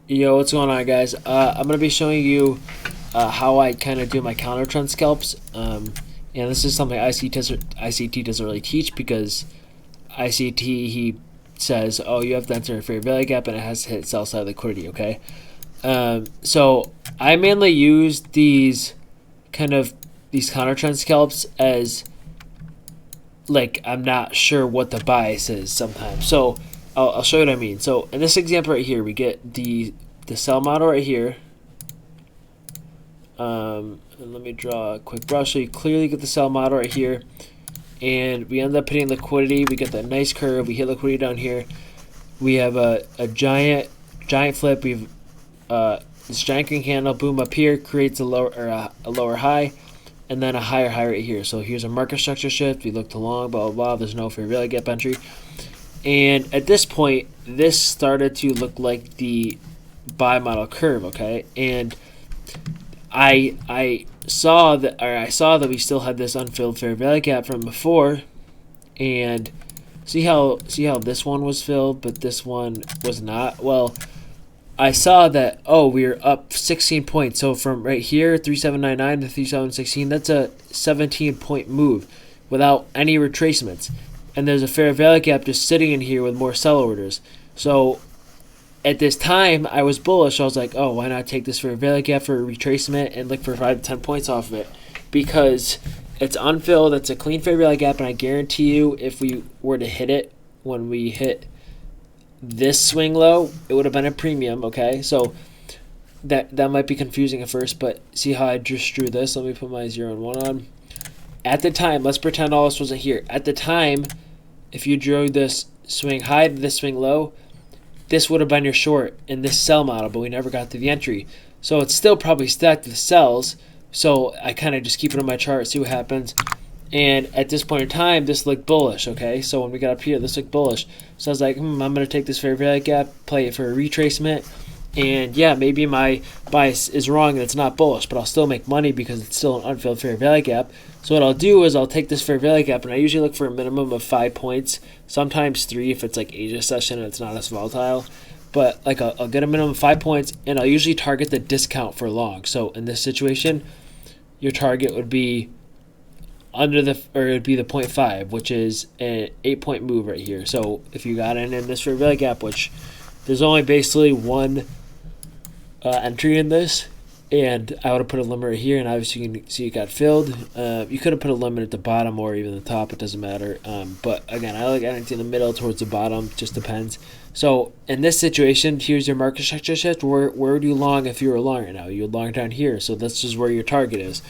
Yo, what's going on, guys? I'm gonna be showing you how I kind of do my counter trend scalps. And this is something ICT doesn't really teach, because ICT, he says, oh, you have to enter a fair value gap and it has to hit sell side liquidity. Okay. So I mainly use these counter trend scalps as, like, I'm not sure what the bias is sometimes. So I'll show you what I mean. So in this example right here, we get the sell model right here. And let me draw a quick brush so you clearly get the sell model right here. And we end up hitting liquidity. We get that nice curve. We hit liquidity down here. We have a giant flip. We've this giant green candle, boom, up here creates a lower high, and then a higher high right here. So here's a market structure shift. We look to long, blah blah blah. There's no fair value gap entry. And at this point, this started to look like the buy model curve, okay? And I saw that we still had this unfilled fair value gap from before, and see how this one was filled, but this one was not. Well, I saw that, oh, we were up 16 points. So from right here, 3799 to 3716, that's a 17-point move without any retracements. And there's a fair value gap just sitting in here with more sell orders. So at this time, I was bullish. I was like, oh, why not take this fair value gap for a retracement and look for 5 to 10 points off of it? Because it's unfilled, it's a clean fair value gap, and I guarantee you, if we were to hit it when we hit this swing low, it would have been a premium, okay? So that might be confusing at first, but see how I just drew this? Let me put my 0 and 1 on. At the time, let's pretend all this wasn't here. At the time, if you drew this swing high to this swing low, this would have been your short in this sell model, but we never got to the entry. So it's still probably stacked with sells. So I kind of just keep it on my chart, see what happens. And at this point in time, this looked bullish, okay? So when we got up here, this looked bullish. So I was like, I'm going to take this fair value gap, play it for a retracement. And yeah, maybe my bias is wrong and it's not bullish, but I'll still make money because it's still an unfilled fair value gap. So what I'll do is I'll take this fair value gap, and I usually look for a minimum of 5 points, sometimes 3 if it's like Asia session and it's not as volatile. But like I'll get a minimum of 5 points, and I'll usually target the discount for long. So in this situation, your target would be it would be the 0.5, which is an 8-point move right here. So if you got in this fair value gap, which there's only basically one entry in this, and I would have put a limit right here, and obviously you can see it got filled. You could have put a limit at the bottom or even the top, it doesn't matter. But again, I like anything in the middle towards the bottom, just depends. So in this situation, here's your market structure shift. Where would you long if you were long right now? You would long down here, so that's just where your target is.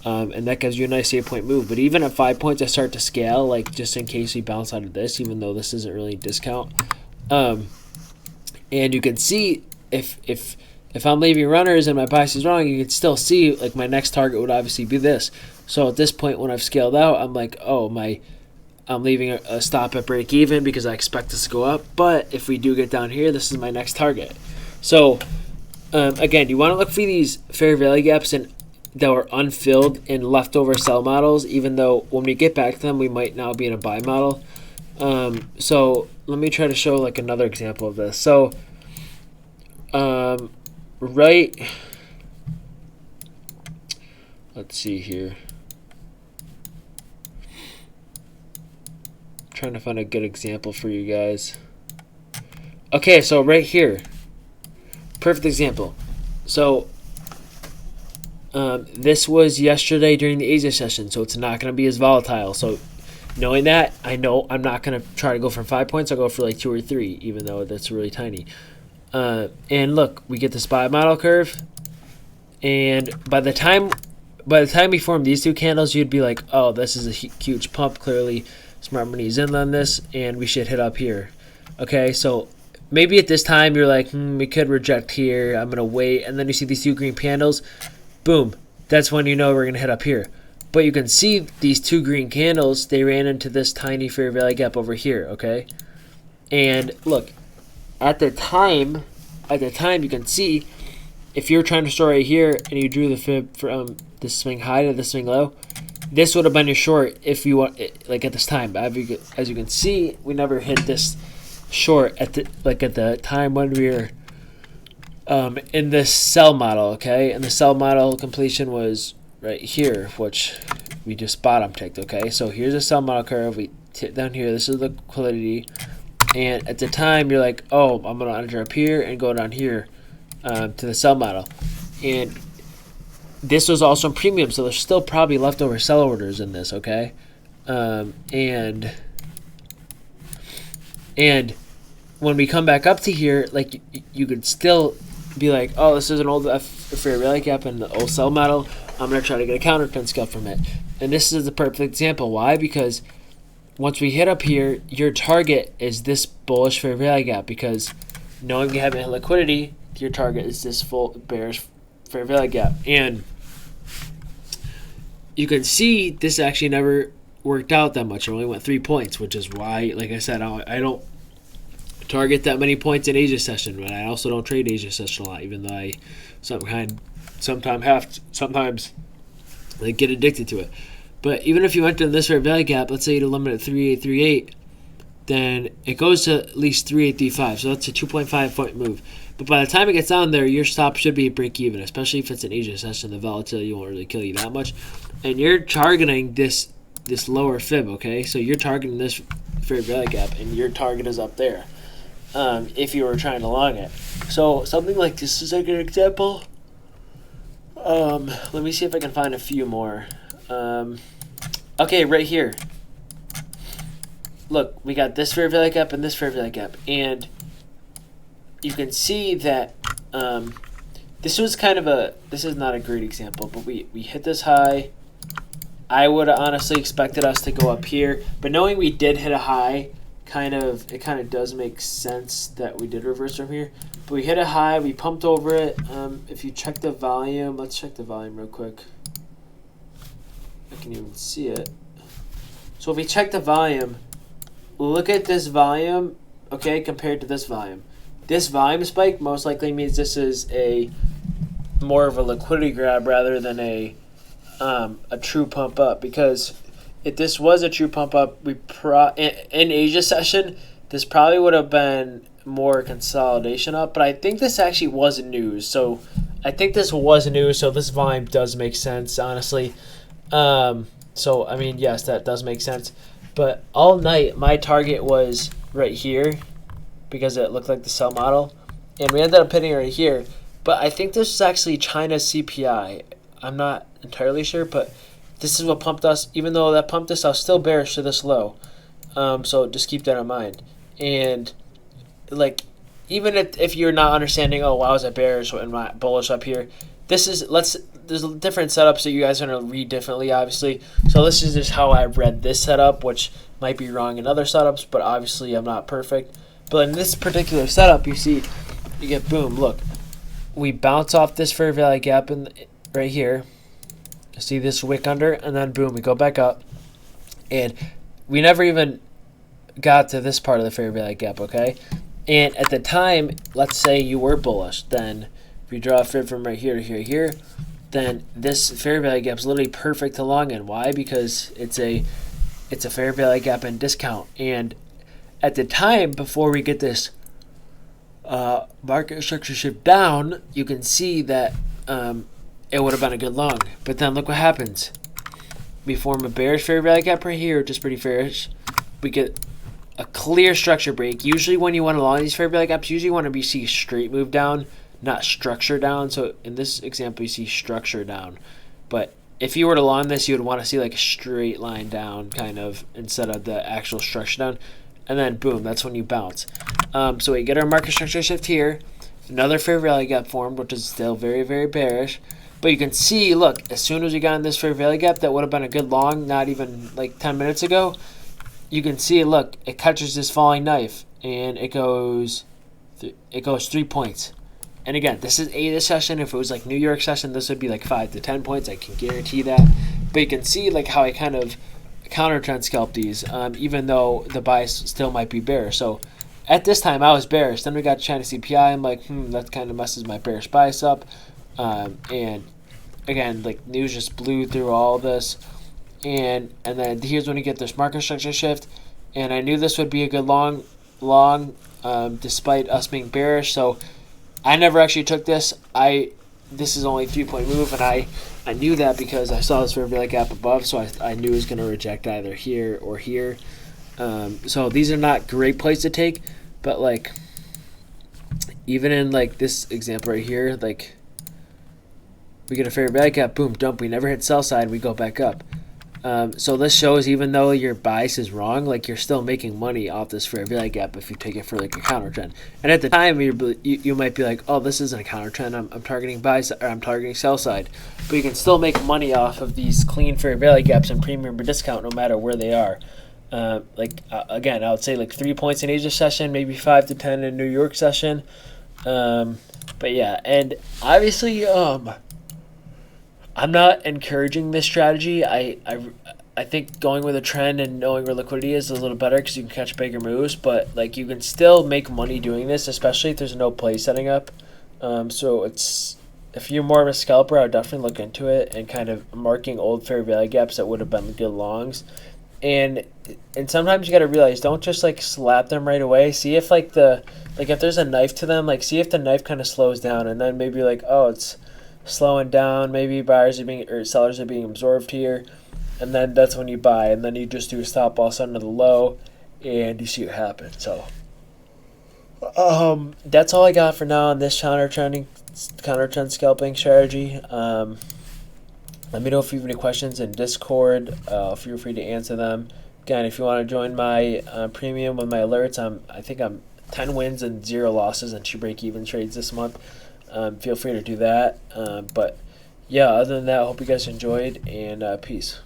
And that gives you a nice 8-point move. But even at 5 points, I start to scale, like just in case we bounce out of this, even though this isn't really a discount. And you can see if I'm leaving runners and my bias is wrong, you can still see like my next target would obviously be this. So at this point, when I've scaled out, I'm like, oh, I'm leaving a stop at break even because I expect this to go up. But if we do get down here, this is my next target. So again, you want to look for these fair value gaps that were unfilled in leftover sell models, even though when we get back to them, we might now be in a buy model. So let me try to show like another example of this. So let's see here. I'm trying to find a good example for you guys. Okay, so right here, perfect example. So this was yesterday during the Asia session, so it's not going to be as volatile. So knowing that, I know I'm not going to try to go for 5 points. I'll go for like 2 or 3, even though that's really tiny. And look, we get this buy model curve, and by the time we form these two candles, you'd be like, oh, this is a huge pump. Clearly, smart money's in on this, and we should hit up here. Okay, so maybe at this time you're like, we could reject here. I'm gonna wait, and then you see these 2 green candles. Boom, that's when you know we're gonna hit up here. But you can see these 2 green candles, they ran into this tiny fair value gap over here, okay? And look, at the time you can see, if you're trying to store right here and you drew the fib from this swing high to the swing low, this would have been your short if you want, like at this time. As you can see, we never hit this short at the time when we were in this sell model, okay? And the sell model completion was right here, which we just bottom ticked, okay? So here's a sell model curve. We hit down here. This is the liquidity. And at the time, you're like, oh, I'm going to enter up here and go down here to the sell model. And this was also in premium, so there's still probably leftover sell orders in this, okay? And when we come back up to here, like you could still be like, oh, this is an old fair value gap in the old sell model. I'm going to try to get a counter trend scalp from it. And this is the perfect example. Why? Because once we hit up here, your target is this bullish fair value gap, because knowing you have liquidity, your target is this full bearish fair value gap. And you can see this actually never worked out that much. It only went 3 points, which is why, like I said, I don't target that many points in Asia session, but I also don't trade Asia session a lot, even though I sometimes like get addicted to it. But even if you enter this fair value gap, let's say you limit at 3838, then it goes to at least 3835, so that's a 2.5 point move. But by the time it gets down there, your stop should be break even, especially if it's an Asia session. The volatility won't really kill you that much, and you're targeting this lower fib, okay? So you're targeting this fair value gap, and your target is up there. If you were trying to long it, so something like this is a good example. Let me see if I can find a few more. Okay, right here. Look, we got this fair value gap and this fair value gap, and you can see that this was kind of this is not a great example, but we hit this high. I would have honestly expected us to go up here, but knowing we did hit a high, it kind of does make sense that we did reverse from here. But we hit a high, we pumped over it. If you check the volume, let's check the volume real quick. I can even see it. So if we check the volume, look at this volume, okay, compared to this volume. This volume spike most likely means this is more of a liquidity grab rather than a true pump up, because if this was a true pump up, in Asia session, this probably would have been more consolidation up. But I think this actually was news. So I think this was news. So this volume does make sense, honestly. So I mean, yes, that does make sense. But all night, my target was right here because it looked like the sell model, and we ended up hitting right here. But I think this is actually China's CPI. I'm not entirely sure, but this is what pumped us. Even though that pumped us, I was still bearish to this low. So just keep that in mind. And like, even if you're not understanding, oh, why was I bearish and not bullish up here? There's different setups that you guys are gonna read differently, obviously. So this is just how I read this setup, which might be wrong in other setups, but obviously I'm not perfect. But in this particular setup, you get boom. Look, we bounce off this fair value gap right here. See this wick under, and then boom, we go back up, and we never even got to this part of the fair value gap, okay? And at the time, let's say you were bullish, then if you draw a fib from right here to here, then this fair value gap is literally perfect to long in. Why? Because it's a fair value gap and discount. And at the time, before we get this market structure shift down, you can see that it would have been a good long. But then look what happens. We form a bearish fair value gap right here, which is pretty fairish. We get a clear structure break. Usually when you want to long these fair value gaps, you want to see straight move down, not structure down. So in this example, you see structure down. But if you were to long this, you would want to see like a straight line down, kind of, instead of the actual structure down. And then boom, that's when you bounce. So we get our market structure shift here. Another fair value gap formed, which is still very, very bearish. But you can see, look, as soon as we got in this fair value gap, that would have been a good long, not even like 10 minutes ago. You can see, look, it catches this falling knife, and it goes 3 points. And again, this is Asia session. If it was like New York session, this would be like 5 to 10 points. I can guarantee that. But you can see like how I kind of counter trend scalp these, even though the bias still might be bearish. So at this time, I was bearish. Then we got China CPI. I'm like, that kind of messes my bearish bias up. And again, like news just blew through all of this, and then here's when you get this market structure shift, and I knew this would be a good long, despite us being bearish. So I never actually took this. This is only 3-point move, and I knew that because I saw this fair value gap above, so I knew it was going to reject either here or here. So these are not great plays to take, but like even in like this example right here, like we get a fair value gap, boom, dump. We never hit sell side, we go back up. So this shows even though your bias is wrong, like you're still making money off this fair value gap if you take it for like a counter trend. And at the time, you might be like, oh, this isn't a counter trend. I'm targeting buy or I'm targeting sell side, but you can still make money off of these clean fair value gaps and premium or discount no matter where they are. Again, I would say like 3 points in Asia session, maybe 5 to 10 in New York session. But yeah, and obviously, I'm not encouraging this strategy. I think going with a trend and knowing where liquidity is a little better because you can catch bigger moves. But like you can still make money doing this, especially if there's no play setting up. So it's if you're more of a scalper, I would definitely look into it and kind of marking old fair value gaps that would have been good longs. And sometimes you got to realize, don't just like slap them right away. See if like if there's a knife to them, like see if the knife kind of slows down, and then maybe like, oh, it's slowing down, maybe sellers are being absorbed here, and then that's when you buy, and then you just do a stop loss under the low and you see what happens. So that's all I got for now on this counter trend scalping strategy. Let me know if you have any questions in Discord. Feel free to answer them. Again, if you want to join my premium with my alerts, I think I'm 10 wins and 0 losses and 2 break-even trades this month. Feel free to do that. But yeah, other than that, I hope you guys enjoyed, and peace.